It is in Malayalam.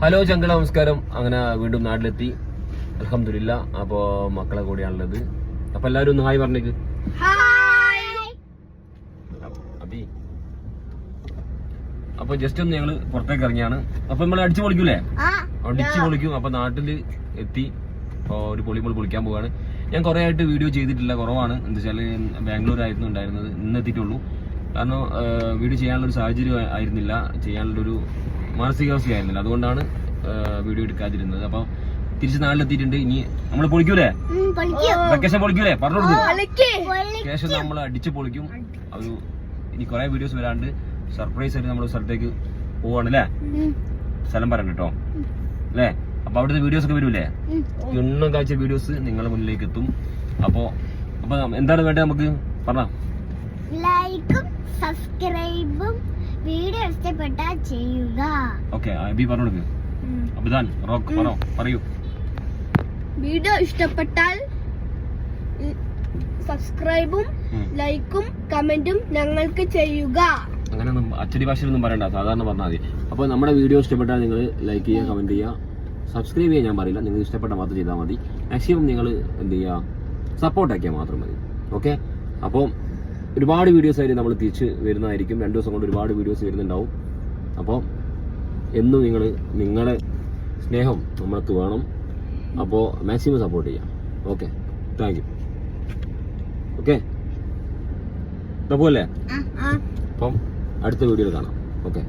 ഹലോ ചങ്കള, നമസ്കാരം. അങ്ങനെ വീണ്ടും നാട്ടിലെത്തി, അൽഹംദുലില്ലാ. അപ്പോ മക്കളെ കൂടെയാണുള്ളത്. അപ്പൊ എല്ലാരും ഒന്ന് ഹായ് പറഞ്ഞേക്ക്. അബി, അപ്പൊ ജസ്റ്റ് ഒന്ന് ഞങ്ങള് പുറത്തേക്ക് ഇറങ്ങിയാണ്. അപ്പൊ നമ്മള് അടിച്ചു പൊളിക്കൂലേ? അടിച്ചു പൊളിക്കും. അപ്പൊ നാട്ടില് എത്തി, ഒരു പൊളിപ്പോൾ പൊളിക്കാൻ പോവാണ്. ഞാൻ കുറെ ആയിട്ട് വീഡിയോ ചെയ്തിട്ടില്ല, കുറവാണ്. എന്താ വെച്ചാല് ബാംഗ്ലൂർ ആയിരുന്നു ഉണ്ടായിരുന്നത്, ഇന്ന് എത്തിയിട്ടുള്ളൂ. കാരണം വീഡിയോ ചെയ്യാനുള്ളൊരു സാഹചര്യം ആയിരുന്നില്ല, ചെയ്യാനുള്ളൊരു മാനസികാവസ്ഥയായിരുന്നില്ല. അതുകൊണ്ടാണ് വീഡിയോ എടുക്കാതിരുന്നത്. അപ്പൊ തിരിച്ച് നാട്ടിലെത്തിയിട്ടുണ്ട്. ഇനി നമ്മള് പൊളിക്കൂലേ? വെക്കേഷൻ പൊളിക്കൂലേ? പറഞ്ഞു വെക്കേഷൻ നമ്മൾ അടിച്ച് പൊളിക്കും. ഒരു ഇനി കുറെ വീഡിയോസ് വരാണ്ട് സർപ്രൈസ് ആയിട്ട് നമ്മൾ സ്ഥലത്തേക്ക് പോവാണല്ലേ? സ്ഥലം പറയണ്ട കേട്ടോ അല്ലേ? അപ്പൊ അവിടുത്തെ വീഡിയോസ് ഒക്കെ വരൂലേ? എണ്ണം കാഴ്ച വീഡിയോസ് നിങ്ങളുടെ മുന്നിലേക്ക് എത്തും. അപ്പൊ എന്താണ് വേണ്ടത് നമുക്ക് പറഞ്ഞ? ലൈക്കും സബ്സ്ക്രൈബും വീഡിയോ ഇഷ്ടപ്പെട്ടാൽ ചെയ്യുക. ഓക്കെ, അബി പറഞ്ഞു. അബിദാൻ റോക്ക് പറയൂ. വീഡിയോ ഇഷ്ടപ്പെട്ടാൽ സബ്സ്ക്രൈബും ലൈക്കും കമന്റും ഞങ്ങൾക്ക് ചെയ്യുക. അങ്ങനെ അച്ചടി ഭാഷയിലൊന്നും പറയണ്ട, സാധാരണ പറഞ്ഞാൽ മതി. അപ്പോൾ നമ്മുടെ വീഡിയോ ഇഷ്ടപ്പെട്ടാൽ നിങ്ങൾ ലൈക്ക് ചെയ്യുക, കമന്റ് ചെയ്യുക, സബ്സ്ക്രൈബ് ചെയ്യാൻ ഞാൻ പറയില്ല. നിങ്ങൾ ഇഷ്ടപ്പെട്ട മാത്രം ചെയ്താൽ മതി. മാക്സിമം നിങ്ങൾ എന്ത് ചെയ്യുക, സപ്പോർട്ട് ആക്കിയാൽ മാത്രം മതി. ഓക്കെ, അപ്പോൾ ഒരുപാട് വീഡിയോസ് ആയിട്ട് നമ്മൾ തിരിച്ച് വരുന്നതായിരിക്കും. 2 ദിവസം കൊണ്ട് ഒരുപാട് വീഡിയോസ് വരുന്നുണ്ടാവും. അപ്പോൾ എന്നും നിങ്ങളുടെ സ്നേഹം നമ്മൾക്ക് വേണം. അപ്പോൾ മാക്സിമം സപ്പോർട്ട് ചെയ്യാം. Okay, thank you. ഓക്കെ, അല്ലേ? അപ്പം അടുത്ത വീഡിയോയിൽ കാണാം. ഓക്കെ.